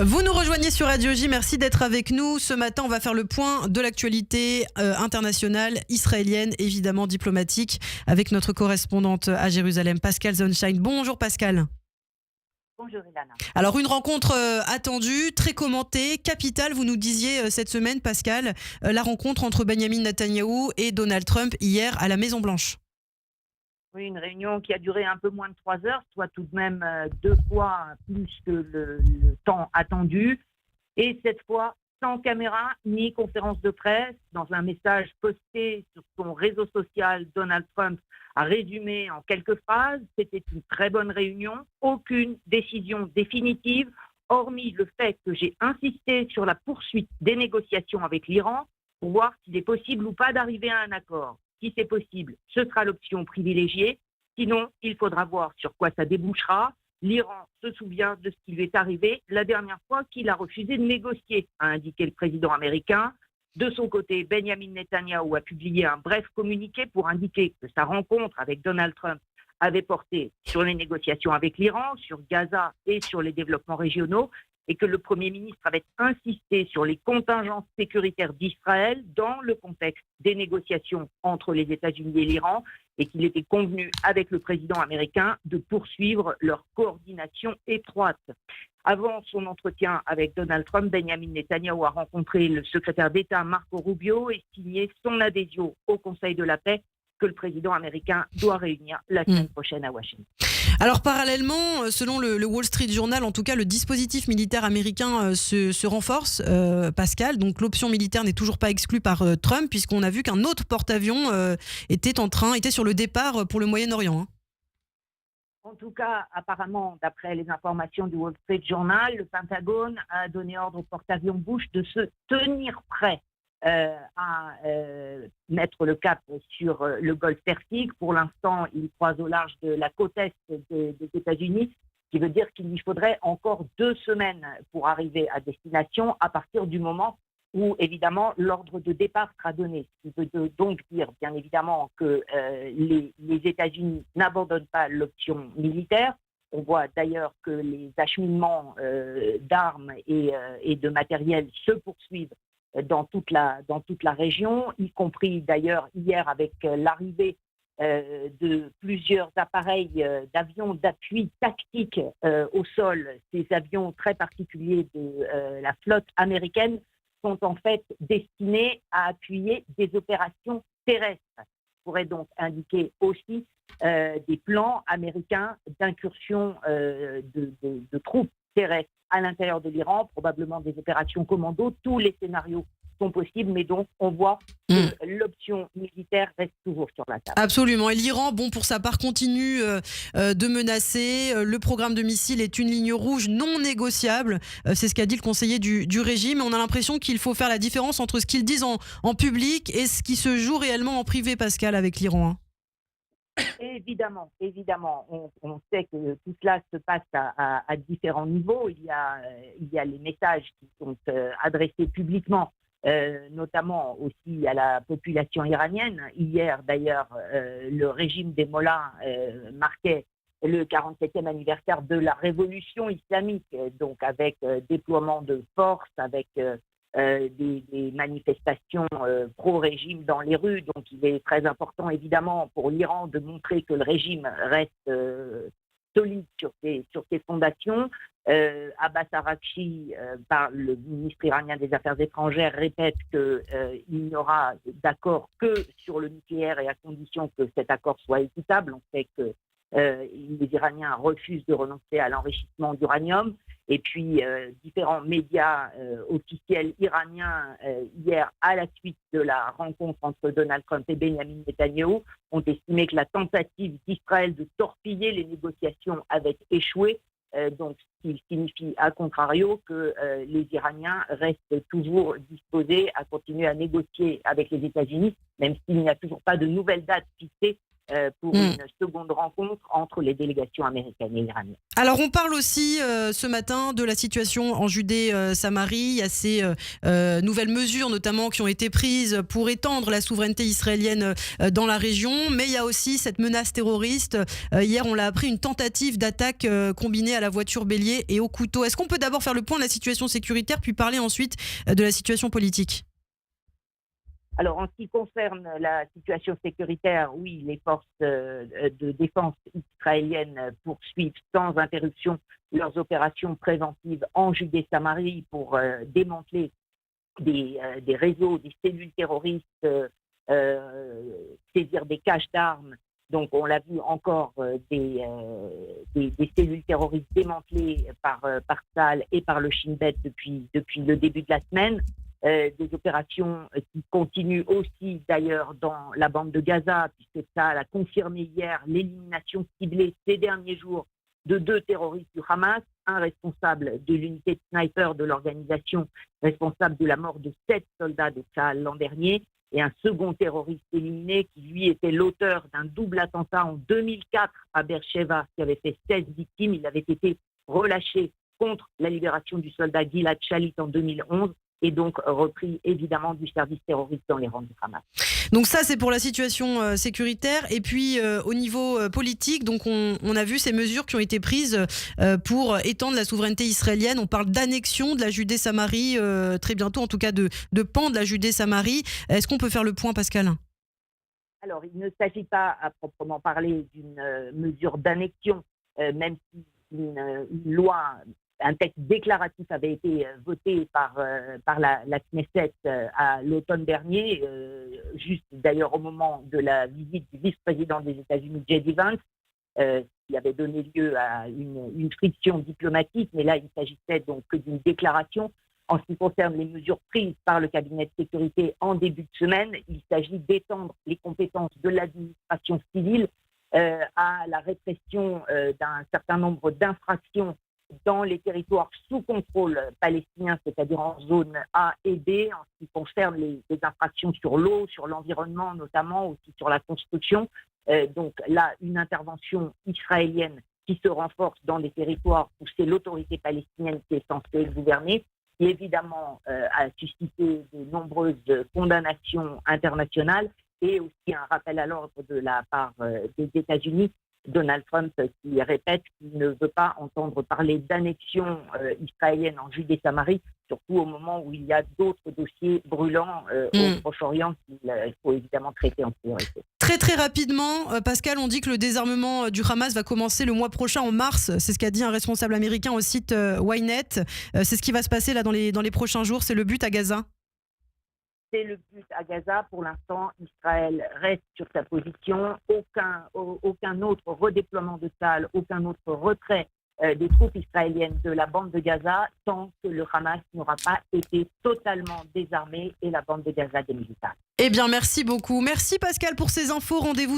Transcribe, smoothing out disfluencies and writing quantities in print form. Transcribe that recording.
Vous nous rejoignez sur Radio J, merci d'être avec nous. Ce matin, on va faire le point de l'actualité internationale, israélienne, évidemment diplomatique, avec notre correspondante à Jérusalem, Pascal Zonshine. Bonjour Pascal. Bonjour Ilana. Alors une rencontre attendue, très commentée, capitale, vous nous disiez cette semaine Pascal, la rencontre entre Benjamin Netanyahou et Donald Trump hier à la Maison Blanche. Oui, une réunion qui a duré un peu moins de 3 heures, soit tout de même 2 fois plus que le temps attendu. Et cette fois, sans caméra ni conférence de presse. Dans un message posté sur son réseau social, Donald Trump a résumé en quelques phrases. C'était une très bonne réunion, aucune décision définitive, hormis le fait que j'ai insisté sur la poursuite des négociations avec l'Iran pour voir s'il est possible ou pas d'arriver à un accord. Si c'est possible, ce sera l'option privilégiée. Sinon, il faudra voir sur quoi ça débouchera. L'Iran se souvient de ce qui lui est arrivé la dernière fois qu'il a refusé de négocier, a indiqué le président américain. De son côté, Benjamin Netanyahou a publié un bref communiqué pour indiquer que sa rencontre avec Donald Trump avait porté sur les négociations avec l'Iran, sur Gaza et sur les développements régionaux, et que le Premier ministre avait insisté sur les contingences sécuritaires d'Israël dans le contexte des négociations entre les États-Unis et l'Iran, et qu'il était convenu avec le président américain de poursuivre leur coordination étroite. Avant son entretien avec Donald Trump, Benjamin Netanyahou a rencontré le secrétaire d'État Marco Rubio et signé son adhésion au Conseil de la paix que le président américain doit réunir la semaine prochaine à Washington. Alors parallèlement, selon le Wall Street Journal, en tout cas, le dispositif militaire américain se renforce, Pascal. Donc l'option militaire n'est toujours pas exclue par Trump, puisqu'on a vu qu'un autre porte-avions était sur le départ pour le Moyen-Orient. En tout cas, apparemment, d'après les informations du Wall Street Journal, le Pentagone a donné ordre au porte-avions Bush de se tenir prêt à mettre le cap sur le golfe Persique. Pour l'instant, il croise au large de la côte est des États-Unis, ce qui veut dire qu'il lui faudrait encore 2 semaines pour arriver à destination à partir du moment où, évidemment, l'ordre de départ sera donné. Ce qui veut donc dire, bien évidemment, que les États-Unis n'abandonnent pas l'option militaire. On voit d'ailleurs que les acheminements d'armes et de matériel se poursuivent dans toute la région, y compris d'ailleurs hier avec l'arrivée de plusieurs appareils d'avions d'appui tactique au sol. Ces avions très particuliers de la flotte américaine sont en fait destinés à appuyer des opérations terrestres. Ça pourrait donc indiquer aussi des plans américains d'incursion de troupes terrestres à l'intérieur de l'Iran, probablement des opérations commando. Tous les scénarios sont possibles, mais donc on voit que l'option militaire reste toujours sur la table. Absolument. Et l'Iran, pour sa part, continue de menacer. Le programme de missiles est une ligne rouge non négociable. C'est ce qu'a dit le conseiller du régime. On a l'impression qu'il faut faire la différence entre ce qu'ils disent en public et ce qui se joue réellement en privé, Pascal, avec l'Iran. Évidemment. On sait que tout cela se passe à différents niveaux. Il y a les messages qui sont adressés publiquement, notamment aussi à la population iranienne. Hier, d'ailleurs, le régime des mollahs marquait le 47e anniversaire de la révolution islamique, donc avec déploiement de force, avec des manifestations pro-régime dans les rues. Donc il est très important évidemment pour l'Iran de montrer que le régime reste solide sur ses fondations. Abbas Araghchi, par le ministre iranien des Affaires étrangères, répète qu'il n'y aura d'accord que sur le nucléaire et à condition que cet accord soit équitable. On sait que les Iraniens refusent de renoncer à l'enrichissement d'uranium. Et puis, différents médias officiels iraniens, hier, à la suite de la rencontre entre Donald Trump et Benjamin Netanyahou, ont estimé que la tentative d'Israël de torpiller les négociations avait échoué. Donc, ce qui signifie, à contrario, que les Iraniens restent toujours disposés à continuer à négocier avec les États-Unis, même s'il n'y a toujours pas de nouvelle date fixée pour une seconde rencontre entre les délégations américaines et iraniennes. Alors on parle aussi ce matin de la situation en Judée-Samarie. Il y a ces nouvelles mesures notamment qui ont été prises pour étendre la souveraineté israélienne dans la région. Mais il y a aussi cette menace terroriste. Hier on l'a appris, une tentative d'attaque combinée à la voiture bélier et au couteau. Est-ce qu'on peut d'abord faire le point de la situation sécuritaire puis parler ensuite de la situation politique ? Alors, en ce qui concerne la situation sécuritaire, oui, les forces de défense israéliennes poursuivent sans interruption leurs opérations préventives en Judée-Samarie pour démanteler des réseaux, des cellules terroristes, saisir des caches d'armes. Donc, on l'a vu encore, des cellules terroristes démantelées par Tsahal et par le Shin Bet depuis le début de la semaine. Des opérations qui continuent aussi d'ailleurs dans la bande de Gaza, puisque Tsahal a confirmé hier l'élimination ciblée ces derniers jours de 2 terroristes du Hamas, un responsable de l'unité de sniper de l'organisation, responsable de la mort de 7 soldats de Tsahal l'an dernier, et un second terroriste éliminé qui lui était l'auteur d'un double attentat en 2004 à Beersheva qui avait fait 16 victimes. Il avait été relâché contre la libération du soldat Gilad Shalit en 2011 et donc repris évidemment du service terroriste dans les rangs du Hamas. Donc ça c'est pour la situation sécuritaire et puis au niveau politique, donc on a vu ces mesures qui ont été prises pour étendre la souveraineté israélienne. On parle d'annexion de la Judée-Samarie très bientôt, en tout cas de pans de la Judée-Samarie. Est-ce qu'on peut faire le point, Pascal ? Alors il ne s'agit pas à proprement parler d'une mesure d'annexion, même si une loi, un texte déclaratif avait été voté par la Knesset à l'automne dernier, juste d'ailleurs au moment de la visite du vice-président des États-Unis, J.D. Vance, qui avait donné lieu à une friction diplomatique, mais là il s'agissait donc d'une déclaration. En ce qui concerne les mesures prises par le cabinet de sécurité en début de semaine, il s'agit d'étendre les compétences de l'administration civile à la répression d'un certain nombre d'infractions dans les territoires sous contrôle palestinien, c'est-à-dire en zone A et B, en ce qui concerne les infractions sur l'eau, sur l'environnement notamment, aussi sur la construction. Donc là, une intervention israélienne qui se renforce dans les territoires où c'est l'autorité palestinienne qui est censée gouverner, qui évidemment a suscité de nombreuses condamnations internationales et aussi un rappel à l'ordre de la part des États-Unis. Donald Trump qui répète qu'il ne veut pas entendre parler d'annexion israélienne en Judée-Samarie, surtout au moment où il y a d'autres dossiers brûlants au Proche-Orient qu'il faut évidemment traiter en priorité. Très très rapidement, Pascal, on dit que le désarmement du Hamas va commencer le mois prochain, en mars. C'est ce qu'a dit un responsable américain au site Ynet. C'est ce qui va se passer là dans les prochains jours. C'est le but à Gaza. C'est le but à Gaza. Pour l'instant, Israël reste sur sa position. Aucun autre redéploiement de Tsahal, aucun autre retrait des troupes israéliennes de la bande de Gaza tant que le Hamas n'aura pas été totalement désarmé et la bande de Gaza démilitarisée. Eh bien, merci beaucoup. Merci Pascal pour ces infos. Rendez-vous